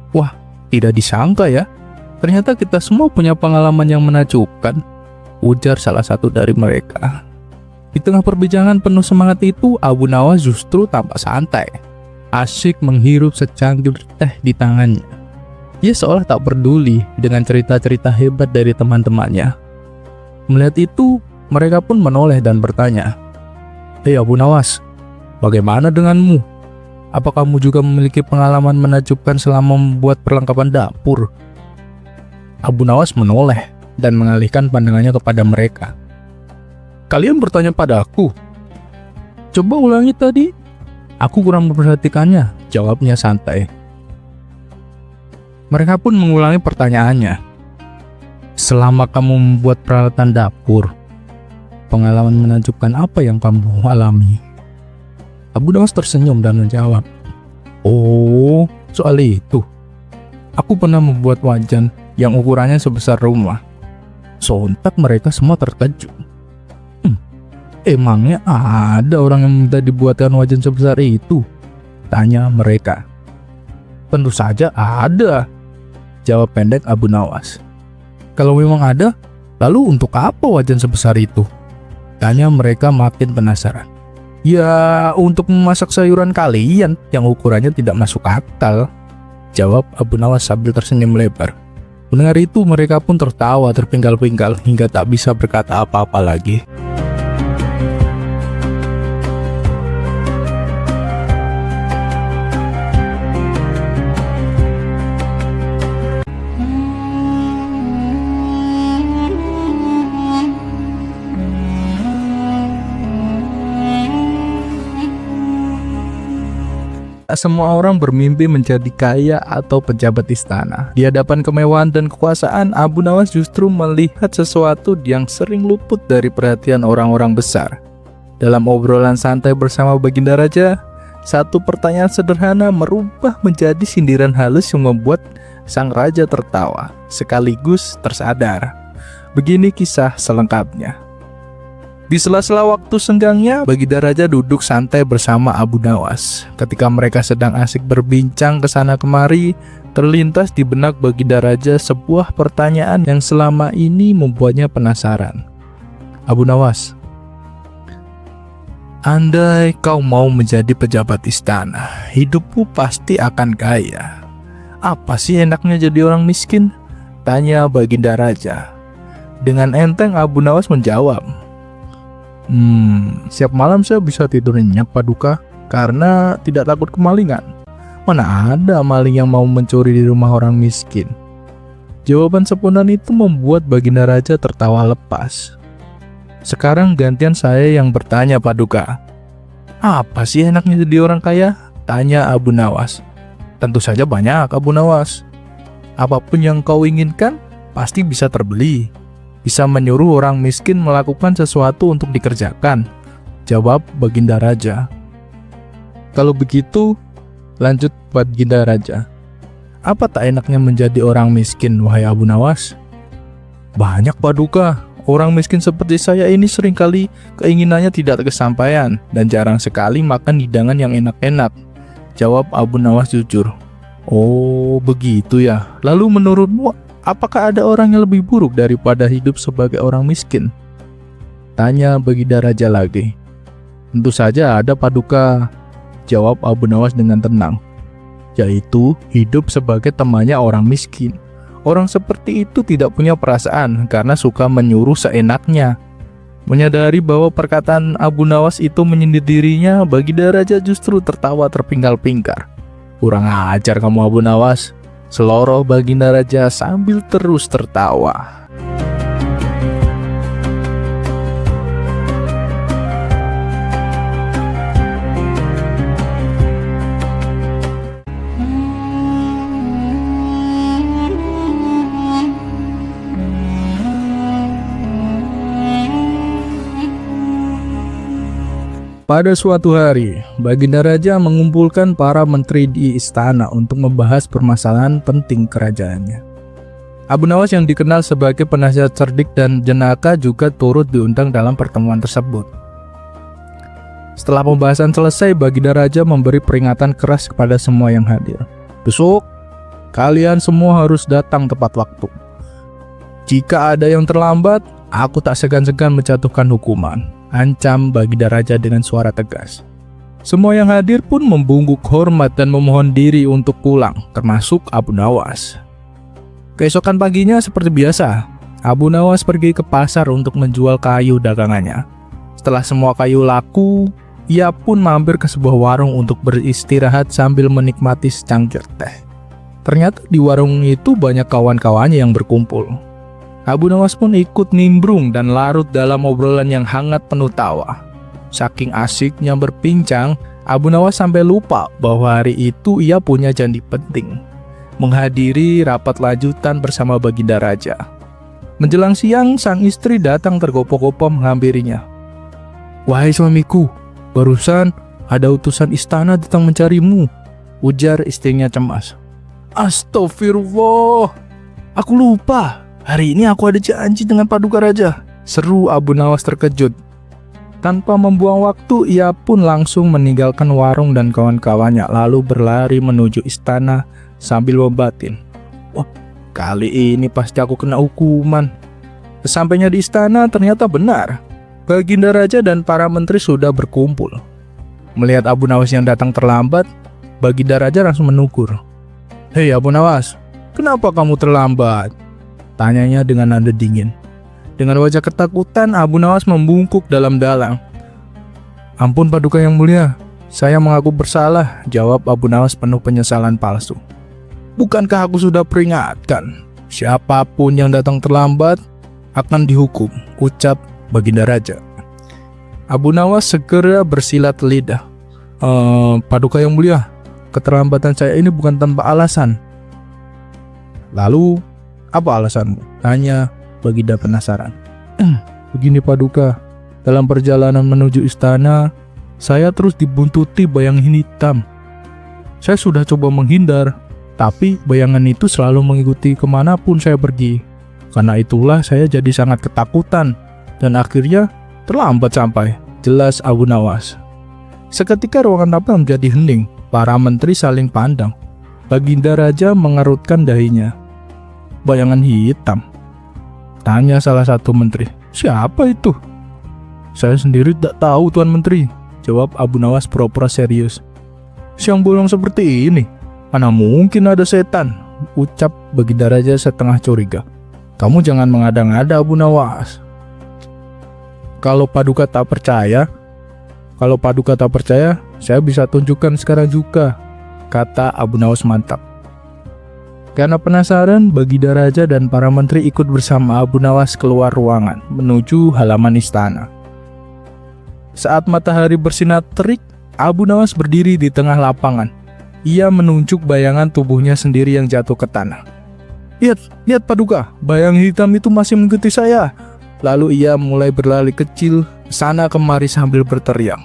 Wah, tidak disangka ya. Ternyata kita semua punya pengalaman yang menakjubkan, ujar salah satu dari mereka. Di tengah perbincangan penuh semangat itu, Abu Nawas justru tampak santai, asyik menghirup secangkir teh di tangannya. Ia seolah tak peduli dengan cerita-cerita hebat dari teman-temannya. Melihat itu, mereka pun menoleh dan bertanya, "Hei Abu Nawas, bagaimana denganmu? Apa kamu juga memiliki pengalaman menakjubkan selama membuat perlengkapan dapur?" Abu Nawas menoleh dan mengalihkan pandangannya kepada mereka. "Kalian bertanya pada aku? Coba ulangi tadi. Aku kurang memperhatikannya," jawabnya santai. Mereka pun mengulangi pertanyaannya. "Selama kamu membuat peralatan dapur, pengalaman menakjubkan apa yang kamu alami?" Abu Nawas tersenyum dan menjawab, "Oh, soal itu. Aku pernah membuat wajan yang ukurannya sebesar rumah." Sontak mereka semua terkejut. Emangnya ada orang yang minta dibuatkan wajan sebesar itu? Tanya mereka. Tentu saja ada, jawab pendek Abu Nawas. Kalau memang ada, lalu untuk apa wajan sebesar itu? Tanya mereka makin penasaran. Ya, untuk memasak sayuran kalian yang ukurannya tidak masuk akal, jawab Abu Nawas sambil tersenyum lebar. Mendengar itu mereka pun tertawa terpinggal-pinggal hingga tak bisa berkata apa-apa lagi. Tak semua orang bermimpi menjadi kaya atau pejabat istana. Di hadapan kemewahan dan kekuasaan, Abu Nawas justru melihat sesuatu yang sering luput dari perhatian orang-orang besar. Dalam obrolan santai bersama Baginda Raja, satu pertanyaan sederhana merubah menjadi sindiran halus yang membuat sang raja tertawa, sekaligus tersadar. Begini kisah selengkapnya. Di sela-sela waktu senggangnya, Baginda Raja duduk santai bersama Abu Nawas. Ketika mereka sedang asik berbincang kesana kemari, terlintas di benak Baginda Raja sebuah pertanyaan yang selama ini membuatnya penasaran. Abu Nawas, andai kau mau menjadi pejabat istana, hidupmu pasti akan kaya. Apa sih enaknya jadi orang miskin? Tanya Baginda Raja. Dengan enteng Abu Nawas menjawab, Siap malam saya bisa tidur nyenyak Paduka, karena tidak takut kemalingan. Mana ada maling yang mau mencuri di rumah orang miskin. Jawaban spontan itu membuat Baginda Raja tertawa lepas. Sekarang gantian saya yang bertanya Paduka. Apa sih enaknya jadi orang kaya? Tanya Abu Nawas. Tentu saja banyak Abu Nawas. Apapun yang kau inginkan pasti bisa terbeli. Bisa menyuruh orang miskin melakukan sesuatu untuk dikerjakan, jawab Baginda Raja. Kalau begitu, lanjut Baginda Raja. Apa tak enaknya menjadi orang miskin, wahai Abu Nawas? Banyak Paduka, orang miskin seperti saya ini seringkali keinginannya tidak kesampaian dan jarang sekali makan hidangan yang enak-enak, jawab Abu Nawas jujur. Oh, begitu ya. Lalu menurutmu, apakah ada orang yang lebih buruk daripada hidup sebagai orang miskin? Tanya Baginda Raja lagi. Tentu saja ada Paduka, jawab Abu Nawas dengan tenang. Yaitu hidup sebagai temannya orang miskin. Orang seperti itu tidak punya perasaan karena suka menyuruh seenaknya. Menyadari bahwa perkataan Abu Nawas itu menyindir dirinya, Baginda Raja justru tertawa terpingkal-pingkar. Kurang ajar kamu Abu Nawas, seloroh Baginda Raja sambil terus tertawa. Pada suatu hari, Baginda Raja mengumpulkan para menteri di istana untuk membahas permasalahan penting kerajaannya. Abu Nawas yang dikenal sebagai penasihat cerdik dan jenaka juga turut diundang dalam pertemuan tersebut. Setelah pembahasan selesai, Baginda Raja memberi peringatan keras kepada semua yang hadir. Besok, kalian semua harus datang tepat waktu. Jika ada yang terlambat, aku tak segan-segan menjatuhkan hukuman. Ancam Baginda Raja dengan suara tegas. Semua yang hadir pun membungkuk hormat dan memohon diri untuk pulang, termasuk Abu Nawas. Keesokan paginya seperti biasa, Abu Nawas pergi ke pasar untuk menjual kayu dagangannya. Setelah semua kayu laku, ia pun mampir ke sebuah warung untuk beristirahat sambil menikmati secangkir teh. Ternyata di warung itu banyak kawan-kawannya yang berkumpul. Abu Nawas pun ikut nimbrung dan larut dalam obrolan yang hangat penuh tawa. Saking asiknya berbincang, Abu Nawas sampai lupa bahwa hari itu ia punya janji penting, menghadiri rapat lanjutan bersama Baginda Raja. Menjelang siang, sang istri datang tergopoh-gopoh menghampirinya. "Wahai suamiku, barusan ada utusan istana datang mencarimu," ujar istrinya cemas. "Astagfirullah, aku lupa. Hari ini aku ada janji dengan Paduka Raja," seru Abu Nawas terkejut. Tanpa membuang waktu, ia pun langsung meninggalkan warung dan kawan-kawannya lalu berlari menuju istana sambil membatin. Wah, kali ini pasti aku kena hukuman. Sesampainya di istana ternyata benar. Baginda Raja dan para menteri sudah berkumpul. Melihat Abu Nawas yang datang terlambat, Baginda Raja langsung menegur. "Hei Abu Nawas, kenapa kamu terlambat?" Tanyanya dengan nada dingin. Dengan wajah ketakutan, Abu Nawas membungkuk dalam-dalam. "Ampun Paduka yang mulia, saya mengaku bersalah," jawab Abu Nawas penuh penyesalan palsu. "Bukankah aku sudah peringatkan? Siapapun yang datang terlambat akan dihukum," ucap Baginda Raja. Abu Nawas segera bersilat lidah. Paduka yang mulia, keterlambatan saya ini bukan tanpa alasan." "Lalu, apa alasanmu?" tanya Baginda penasaran. "Begini Paduka, dalam perjalanan menuju istana, saya terus dibuntuti bayangan hitam. Saya sudah coba menghindar, tapi bayangan itu selalu mengikuti kemanapun saya pergi. Karena itulah saya jadi sangat ketakutan, dan akhirnya terlambat sampai," jelas Abu Nawas. Seketika ruangan tampil menjadi hening, para menteri saling pandang. Baginda Raja mengerutkan dahinya. "Bayangan hitam?" tanya salah satu menteri. "Siapa itu?" "Saya sendiri tak tahu Tuan Menteri," jawab Abu Nawas pura-pura serius. "Siang bolong seperti ini, mana mungkin ada setan?" ucap Baginda Raja setengah curiga. "Kamu jangan mengada-ngada Abu Nawas. Kalau Paduka tak percaya, saya bisa tunjukkan sekarang juga," kata Abu Nawas mantap. Karena penasaran, Baginda Raja dan para menteri ikut bersama Abu Nawas keluar ruangan menuju halaman istana. Saat matahari bersinar terik, Abu Nawas berdiri di tengah lapangan. Ia menunjuk bayangan tubuhnya sendiri yang jatuh ke tanah. Lihat Paduka, bayang hitam itu masih mengikuti saya." Lalu ia mulai berlari kecil sana kemari sambil berteriak.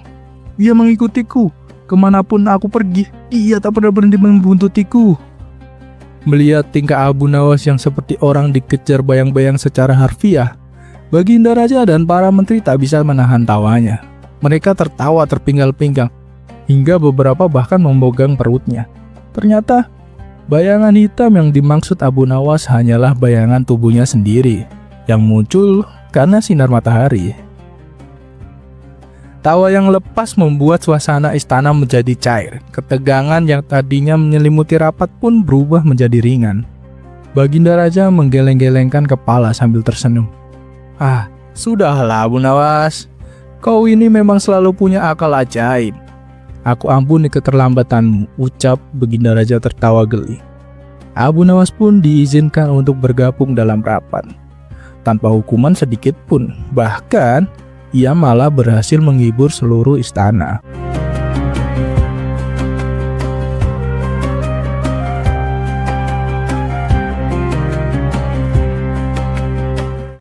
"Dia mengikutiku, kemanapun aku pergi, dia tak pernah berhenti membuntutiku." Melihat tingkah Abu Nawas yang seperti orang dikejar bayang-bayang secara harfiah, Baginda Raja dan para menteri tak bisa menahan tawanya. Mereka tertawa terpinggal-pinggal, hingga beberapa bahkan memegang perutnya. Ternyata, bayangan hitam yang dimaksud Abu Nawas hanyalah bayangan tubuhnya sendiri, yang muncul karena sinar matahari. Tawa yang lepas membuat suasana istana menjadi cair. Ketegangan yang tadinya menyelimuti rapat pun berubah menjadi ringan. Baginda Raja menggeleng-gelengkan kepala sambil tersenyum. "Ah, sudahlah Abu Nawas. Kau ini memang selalu punya akal ajaib. Aku ampuni keterlambatanmu," ucap Baginda Raja tertawa geli. Abu Nawas pun diizinkan untuk bergabung dalam rapat. Tanpa hukuman sedikit pun. Bahkan ia malah berhasil menghibur seluruh istana.